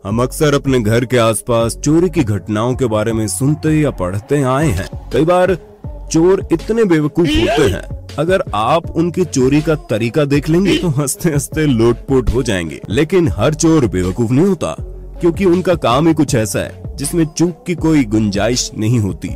हम अक्सर अपने घर के आसपास चोरी की घटनाओं के बारे में सुनते या पढ़ते आए हैं। कई बार चोर इतने बेवकूफ होते हैं, अगर आप उनकी चोरी का तरीका देख लेंगे तो हंसते हंसते लोटपोट हो जाएंगे। लेकिन हर चोर बेवकूफ नहीं होता, क्योंकि उनका काम ही कुछ ऐसा है जिसमें चूक की कोई गुंजाइश नहीं होती।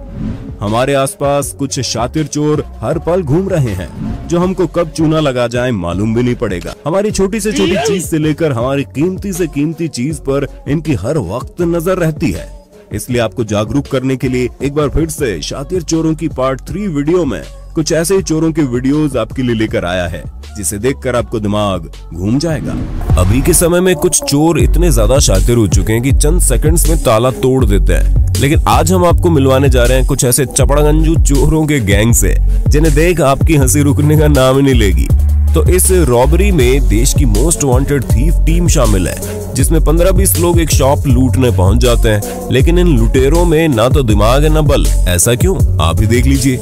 हमारे आसपास कुछ शातिर चोर हर पल घूम रहे हैं, जो हमको कब चूना लगा जाए मालूम भी नहीं पड़ेगा। हमारी छोटी से छोटी चीज से लेकर हमारी कीमती से कीमती चीज पर इनकी हर वक्त नजर रहती है। इसलिए आपको जागरूक करने के लिए एक बार फिर से शातिर चोरों की पार्ट 3 वीडियो में कुछ ऐसे ही चोरों के वीडियोस आपके लिए लेकर आया है, जिसे देखकर आपको दिमाग घूम जाएगा। अभी के समय में कुछ चोर इतने ज्यादा शातिर हो चुके हैं कि चंद सेकंड्स में ताला तोड़ देते हैं। लेकिन आज हम आपको मिलवाने जा रहे हैं कुछ ऐसे चपड़गंजू चोरों के गैंग से, जिन्हें देख आपकी हंसी रुकने का नाम ही नहीं लेगी। तो इस रॉबरी में देश की मोस्ट वांटेड थीफ टीम शामिल है, जिसमें 15-20 लोग एक शॉप लूटने पहुंच जाते हैं। लेकिन इन लुटेरों में ना तो दिमाग है ना बल। ऐसा क्यों, आप ही देख लीजिए।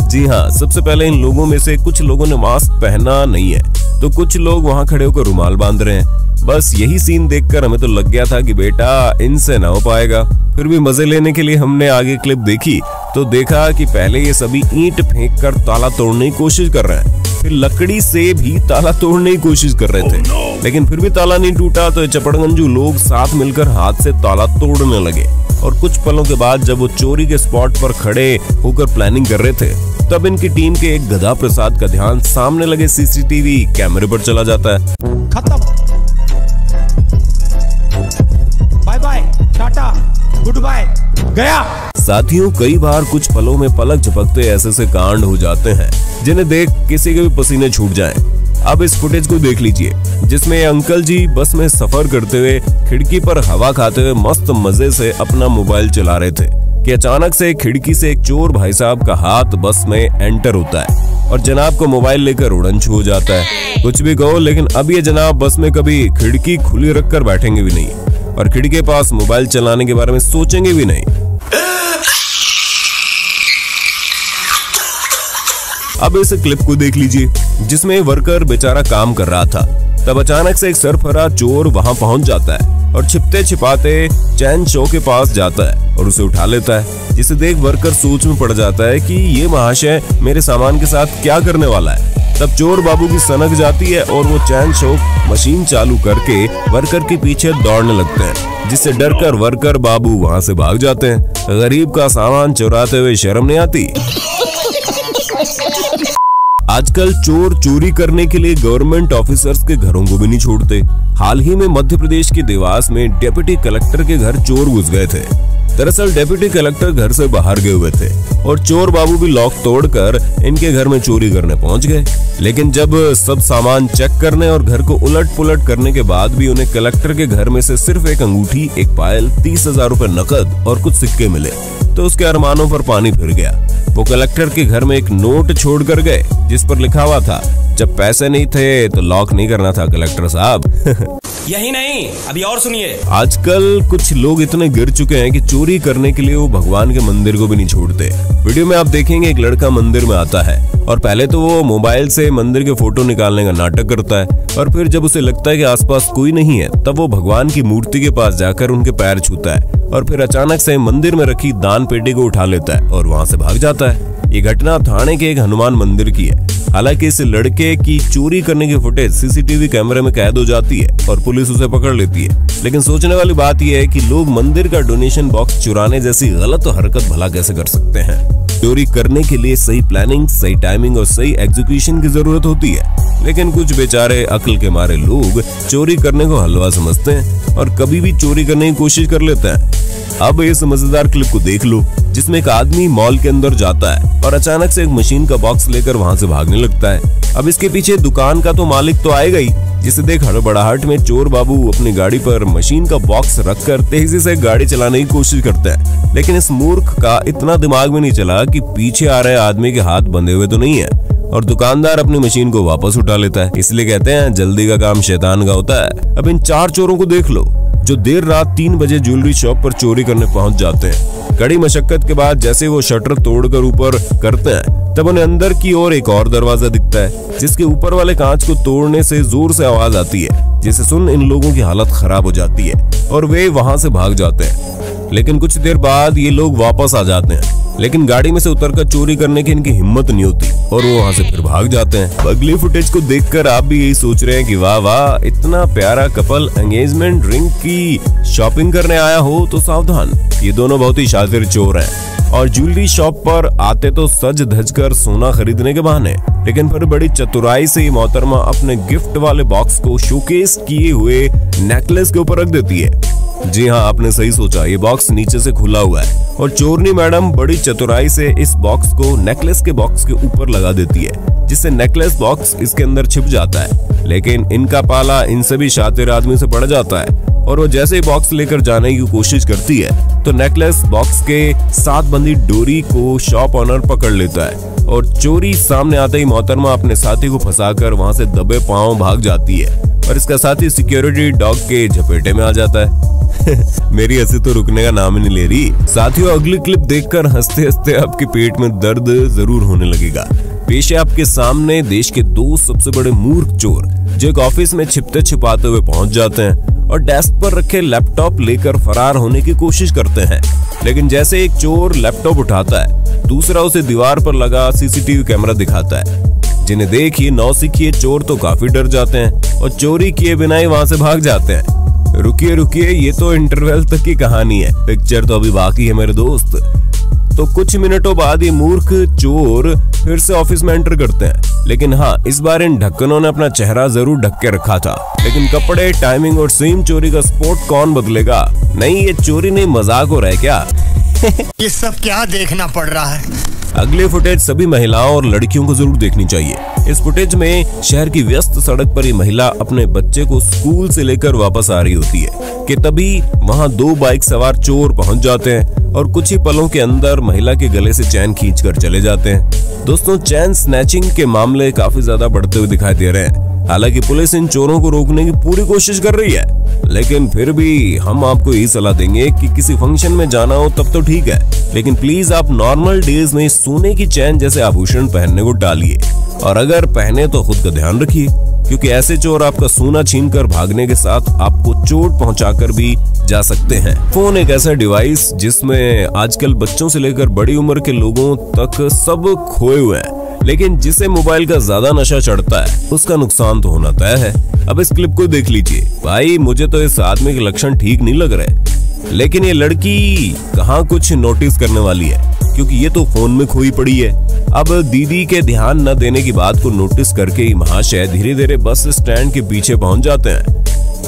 जी हाँ, सबसे पहले इन लोगों में से कुछ लोगों ने मास्क पहना नहीं है, तो कुछ लोग वहाँ खड़े होकर रुमाल बांध रहे हैं। बस यही सीन देखकर हमें तो लग गया था कि बेटा इनसे ना हो पाएगा। फिर भी मजे लेने के लिए हमने आगे क्लिप देखी तो देखा कि पहले ये सभी ईंट फेंक कर ताला तोड़ने की कोशिश कर रहे हैं, फिर लकड़ी से भी ताला तोड़ने की कोशिश कर रहे थे। लेकिन फिर भी ताला नहीं टूटा, तो ये चपड़गंजू लोग साथ मिलकर हाथ से ताला तोड़ने लगे। और कुछ पलों के बाद जब वो चोरी के स्पॉट पर खड़े होकर प्लानिंग कर रहे थे, तब इनकी टीम के एक गधा प्रसाद का ध्यान सामने लगे सीसीटीवी कैमरे पर चला जाता है। खत्म, बाय बाय, टाटा, गुड बाय, गया। साथियों, कई बार कुछ पलों में पलक झपकते ऐसे से कांड हो जाते हैं जिन्हें देख किसी के भी पसीने छूट जाएं। अब इस फुटेज को देख लीजिए, जिसमें अंकल जी बस में सफर करते हुए खिड़की पर हवा खाते हुए मस्त मजे से अपना मोबाइल चला रहे थे कि अचानक से खिड़की से एक चोर भाई साहब का हाथ बस में एंटर होता है और जनाब को मोबाइल लेकर उड़न छू हो जाता है। कुछ भी कहो, लेकिन अब ये जनाब बस में कभी खिड़की खुली रखकर बैठेंगे भी नहीं और खिड़की के पास मोबाइल चलाने के बारे में सोचेंगे भी नहीं। अब इस क्लिप को देख लीजिए, जिसमें वर्कर बेचारा काम कर रहा था। तब अचानक से एक सरफरा चोर वहां पहुंच जाता है और छिपते छिपाते चैन शो के पास जाता है और उसे उठा लेता है, जिसे देख वर्कर सोच में पड़ जाता है कि ये महाशय मेरे सामान के साथ क्या करने वाला है। तब चोर बाबू की सनक जाती है और वो चैन शो मशीन चालू करके वर्कर के पीछे दौड़ने लगते हैं, जिससे डरकर वर्कर बाबू वहां से भाग जाते हैं। गरीब का सामान चुराते हुए शर्म नहीं आती। आजकल चोर चोरी करने के लिए गवर्नमेंट ऑफिसर्स के घरों को भी नहीं छोड़ते। हाल ही में मध्य प्रदेश के देवास में डिप्टी कलेक्टर के घर चोर घुस गए थे। दरअसल डिप्टी कलेक्टर घर से बाहर गए हुए थे और चोर बाबू भी लॉक तोड़कर इनके घर में चोरी करने पहुंच गए। लेकिन जब सब सामान चेक करने और घर को उलट पुलट करने के बाद भी उन्हें कलेक्टर के घर में से सिर्फ एक अंगूठी, एक पायल, 30,000 रुपए नकद और कुछ सिक्के मिले, तो उसके अरमानों पर पानी फिर गया। वो कलेक्टर के घर में एक नोट छोड़ कर गए, जिस पर लिखा हुआ था, जब पैसे नहीं थे तो लॉक नहीं करना था कलेक्टर साहब। यही नहीं, अभी और सुनिए। आजकल कुछ लोग इतने गिर चुके हैं कि चोरी करने के लिए वो भगवान के मंदिर को भी नहीं छोड़ते। वीडियो में आप देखेंगे एक लड़का मंदिर में आता है और पहले तो वो मोबाइल से मंदिर के फोटो निकालने का नाटक करता है, और फिर जब उसे लगता है कि आसपास कोई नहीं है, तब वो भगवान की मूर्ति के पास जाकर उनके पैर छूता है और फिर अचानक से मंदिर में रखी दान पेटी को उठा लेता है और वहां से भाग जाता है। ये घटना थाने के एक हनुमान मंदिर की है। हालांकि इस लड़के की चोरी करने की फुटेज सीसीटीवी कैमरे में कैद हो जाती है और पुलिस उसे पकड़ लेती है। लेकिन सोचने वाली बात यह है कि लोग मंदिर का डोनेशन बॉक्स चुराने जैसी गलत हरकत भला कैसे कर सकते हैं। चोरी करने के लिए सही प्लानिंग, सही टाइमिंग और सही एग्जीक्यूशन की जरूरत होती है। लेकिन कुछ बेचारे अक्ल के मारे लोग चोरी करने को हलवा समझते हैं और कभी भी चोरी करने की कोशिश कर लेते हैं। अब इस मजेदार क्लिप को देख लो, जिसमें एक आदमी मॉल के अंदर जाता है और अचानक से एक मशीन का बॉक्स लेकर वहां से भागने लगता है। अब इसके पीछे दुकान का तो मालिक तो आएगा ही, जिसे देख हड़बड़ाहट में चोर बाबू अपनी गाड़ी पर मशीन का बॉक्स रखकर तेजी से गाड़ी चलाने की कोशिश करता है। लेकिन इस मूर्ख का इतना दिमाग में नहीं चला कि पीछे आ रहे आदमी के हाथ बंधे हुए तो नहीं है, और दुकानदार अपनी मशीन को वापस उठा लेता है। इसलिए कहते हैं जल्दी का काम शैतान का होता है। अब इन 4 चोरों को देख लो, जो देर रात 3 बजे ज्वेलरी शॉप पर चोरी करने पहुंच जाते हैं। कड़ी मशक्कत के बाद जैसे वो शटर तोड़कर ऊपर करते हैं, तब उन्हें अंदर की ओर एक और दरवाजा दिखता है, जिसके ऊपर वाले कांच को तोड़ने से जोर से आवाज आती है, जिसे सुन इन लोगों की हालत खराब हो जाती है और वे वहां से भाग जाते हैं। लेकिन कुछ देर बाद ये लोग वापस आ जाते हैं, लेकिन गाड़ी में से उतरकर चोरी करने की इनकी हिम्मत नहीं होती और वो वहां से फिर भाग जाते हैं। अगली फुटेज को देखकर आप भी यही सोच रहे हैं कि वाह वाह, इतना प्यारा कपल एंगेजमेंट रिंग की शॉपिंग करने आया हो तो सावधान, ये दोनों बहुत ही शातिर चोर हैं और ज्वेलरी शॉप पर आते तो सज धज कर सोना खरीदने के बहाने, लेकिन फिर बड़ी चतुराई से ये मोहतरमा अपने गिफ्ट वाले बॉक्स को शोकेस किए हुए नेकलेस के ऊपर रख देती है। जी हाँ, आपने सही सोचा, ये बॉक्स नीचे से खुला हुआ है और चोरनी मैडम बड़ी चतुराई से इस बॉक्स को नेकलेस के बॉक्स के ऊपर लगा देती है, जिससे नेकलेस बॉक्स इसके अंदर छिप जाता है। लेकिन इनका पाला इनसे भी शातिर आदमी से पड़ जाता है और वो जैसे ही बॉक्स लेकर जाने की कोशिश करती है तो नेकलेस बॉक्स के साथ बंधी डोरी को शॉप ऑनर पकड़ लेता है और चोरी सामने आते ही मोहतरमा अपने साथी को फंसाकर वहां से दबे पांव भाग जाती है और इसका साथी सिक्योरिटी डॉग के झपेटे में आ जाता है। मेरी हंसी तो रुकने का नाम ही नहीं ले रही। साथियों, अगली क्लिप देखकर हंसते हंसते आपके पेट में दर्द जरूर होने लगेगा। पेश है आपके सामने देश के 2 सबसे बड़े मूर्ख चोर, जो एक ऑफिस में छिपते छिपाते हुए पहुंच जाते हैं और डेस्क पर रखे लैपटॉप लेकर फरार होने की कोशिश करते हैं। लेकिन जैसे एक चोर लैपटॉप उठाता है, दूसरा उसे दीवार पर लगा सीसीटीवी कैमरा दिखाता है, जिन्हें देख ये नौसिखिए चोर तो काफी डर जाते हैं और चोरी किए बिना ही वहां से भाग जाते हैं। रुकिए रुकिए, ये तो इंटरवल तक की कहानी है, पिक्चर तो अभी बाकी है मेरे दोस्त। तो कुछ मिनटों बाद ये मूर्ख चोर फिर से ऑफिस में एंटर करते हैं, लेकिन हाँ, इस बार इन ढक्कनों ने अपना चेहरा जरूर ढक के रखा था। लेकिन कपड़े, टाइमिंग और सेम चोरी का स्पॉट कौन बदलेगा? नहीं, ये चोरी नहीं, मजाक हो रहा है क्या? ये सब क्या देखना पड़ रहा है? अगले फुटेज सभी महिलाओं और लड़कियों को जरूर देखनी चाहिए। इस फुटेज में शहर की व्यस्त सड़क पर ये महिला अपने बच्चे को स्कूल से लेकर वापस आ रही होती है कि तभी वहां 2 बाइक सवार चोर पहुंच जाते हैं और कुछ ही पलों के अंदर महिला के गले से चैन खींचकर चले जाते हैं। दोस्तों, चैन स्नैचिंग के मामले काफी ज्यादा बढ़ते हुए दिखाई दे रहे हैं। हालांकि पुलिस इन चोरों को रोकने की पूरी कोशिश कर रही है, लेकिन फिर भी हम आपको यही सलाह देंगे कि किसी फंक्शन में जाना हो तब तो ठीक है, लेकिन प्लीज आप नॉर्मल डेज में सोने की चैन जैसे आभूषण पहनने को टालिए और अगर पहने तो खुद का ध्यान रखिए, क्योंकि ऐसे चोर आपका सोना छीनकर भागने के साथ आपको चोट पहुंचाकर भी जा सकते हैं। फोन एक ऐसा डिवाइस जिसमें आजकल बच्चों से लेकर बड़ी उम्र के लोगों तक सब खोए हुए हैं, लेकिन जिसे मोबाइल का ज्यादा नशा चढ़ता है उसका नुकसान तो होना तय है। अब इस क्लिप को देख लीजिए। भाई, मुझे तो इस आदमी के लक्षण ठीक नहीं लग रहे, लेकिन ये लड़की कहाँ कुछ नोटिस करने वाली है, क्योंकि ये तो फोन में खोई पड़ी है। अब दीदी के ध्यान न देने की बात को नोटिस करके ही महाशय धीरे धीरे बस स्टैंड के पीछे पहुंच जाते हैं।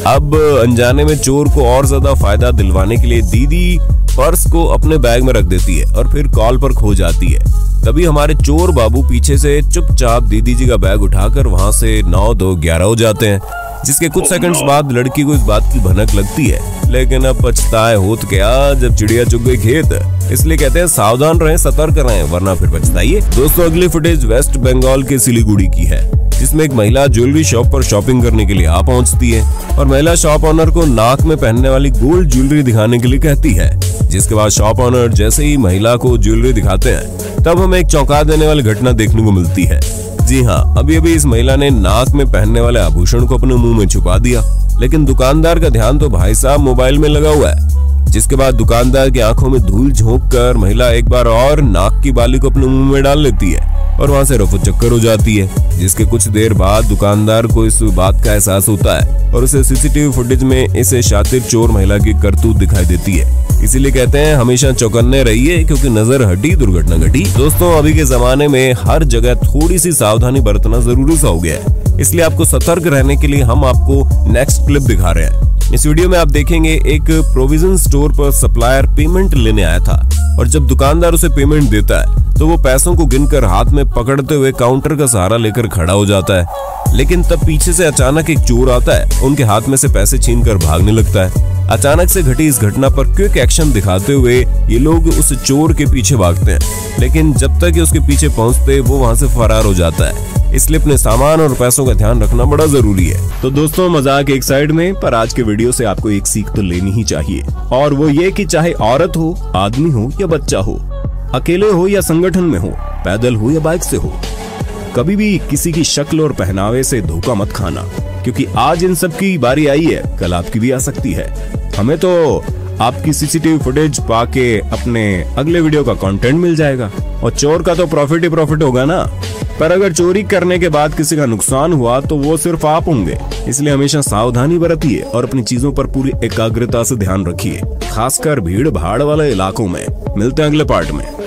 अब अनजाने में चोर को और ज्यादा फायदा दिलवाने के लिए दीदी पर्स को अपने बैग में रख देती है और फिर कॉल पर खो जाती है। तभी हमारे चोर बाबू पीछे से चुपचाप दीदी जी का बैग उठाकर वहां से 9, 2, 11 हो जाते हैं, जिसके कुछ सेकंड्स बाद लड़की को इस बात की भनक लगती है, लेकिन अब पछताए होत क्या जब चिड़िया चुग गई खेत। इसलिए कहते हैं सावधान रहें, सतर्क रहें, वरना फिर पछताइए। दोस्तों, अगली फुटेज वेस्ट बंगाल के सिलीगुड़ी की है, जिसमें एक महिला ज्वेलरी शॉप पर शॉपिंग करने के लिए आ पहुंचती है और महिला शॉप ऑनर को नाक में पहनने वाली गोल्ड ज्वेलरी दिखाने के लिए कहती है, जिसके बाद शॉप ऑनर जैसे ही महिला को ज्वेलरी दिखाते हैं तब हमें एक चौंका देने वाली घटना देखने को मिलती है। जी हाँ, अभी अभी इस महिला ने नाक में पहनने वाले आभूषण को अपने मुंह में छुपा दिया, लेकिन दुकानदार का ध्यान तो भाई साहब मोबाइल में लगा हुआ है। जिसके बाद दुकानदार की आंखों में धूल झोंककर महिला एक बार और नाक की बाली को अपने मुंह में डाल लेती है और वहां से रफू चक्कर हो जाती है। जिसके कुछ देर बाद दुकानदार को इस बात का एहसास होता है और उसे सीसीटीवी फुटेज में इसे शातिर चोर महिला की करतूत दिखाई देती है। इसीलिए कहते हैं हमेशा चौकन्ने रहिए, क्योंकि नजर हटी दुर्घटना घटी। दोस्तों, अभी के जमाने में हर जगह थोड़ी सी सावधानी बरतना जरूरी सा हो गया है, इसलिए आपको सतर्क रहने के लिए हम आपको नेक्स्ट क्लिप दिखा रहे हैं। इस वीडियो में आप देखेंगे एक प्रोविजन स्टोर पर सप्लायर पेमेंट लेने आया था और जब दुकानदार उसे पेमेंट देता है तो वो पैसों को गिनकर हाथ में पकड़ते हुए काउंटर का सहारा लेकर खड़ा हो जाता है, लेकिन तब पीछे से अचानक एक चोर आता है, उनके हाथ में से पैसे छीनकर भागने लगता है। अचानक से घटी इस घटना पर क्विक एक्शन दिखाते हुए ये लोग उस चोर के पीछे भागते हैं, लेकिन जब तक ये उसके पीछे पहुंचते वो वहां से फरार हो जाता है। इसलिए अपने सामान और पैसों का ध्यान रखना बड़ा जरूरी है। तो दोस्तों, मजाक एक साइड में, पर आज के वीडियो से आपको एक सीख तो लेनी ही चाहिए, और वो ये कि चाहे औरत हो, आदमी हो या बच्चा हो, अकेले हो या संगठन में हो, पैदल हो या बाइक से हो, कभी भी किसी की शक्ल और पहनावे से धोखा मत खाना, क्योंकि आज इन सब की बारी आई है, कल आपकी भी आ सकती है। हमें तो आपकी सीसीटीवी फुटेज पाके अपने अगले वीडियो का कंटेंट मिल जाएगा, और चोर का तो प्रॉफिट ही प्रॉफिट होगा ना। पर अगर चोरी करने के बाद किसी का नुकसान हुआ तो वो सिर्फ आप होंगे, इसलिए हमेशा सावधानी बरतिए और अपनी चीजों पर पूरी एकाग्रता से ध्यान रखिए, खासकर भीड़ भाड़ वाले इलाकों में। मिलते हैं अगले पार्ट में।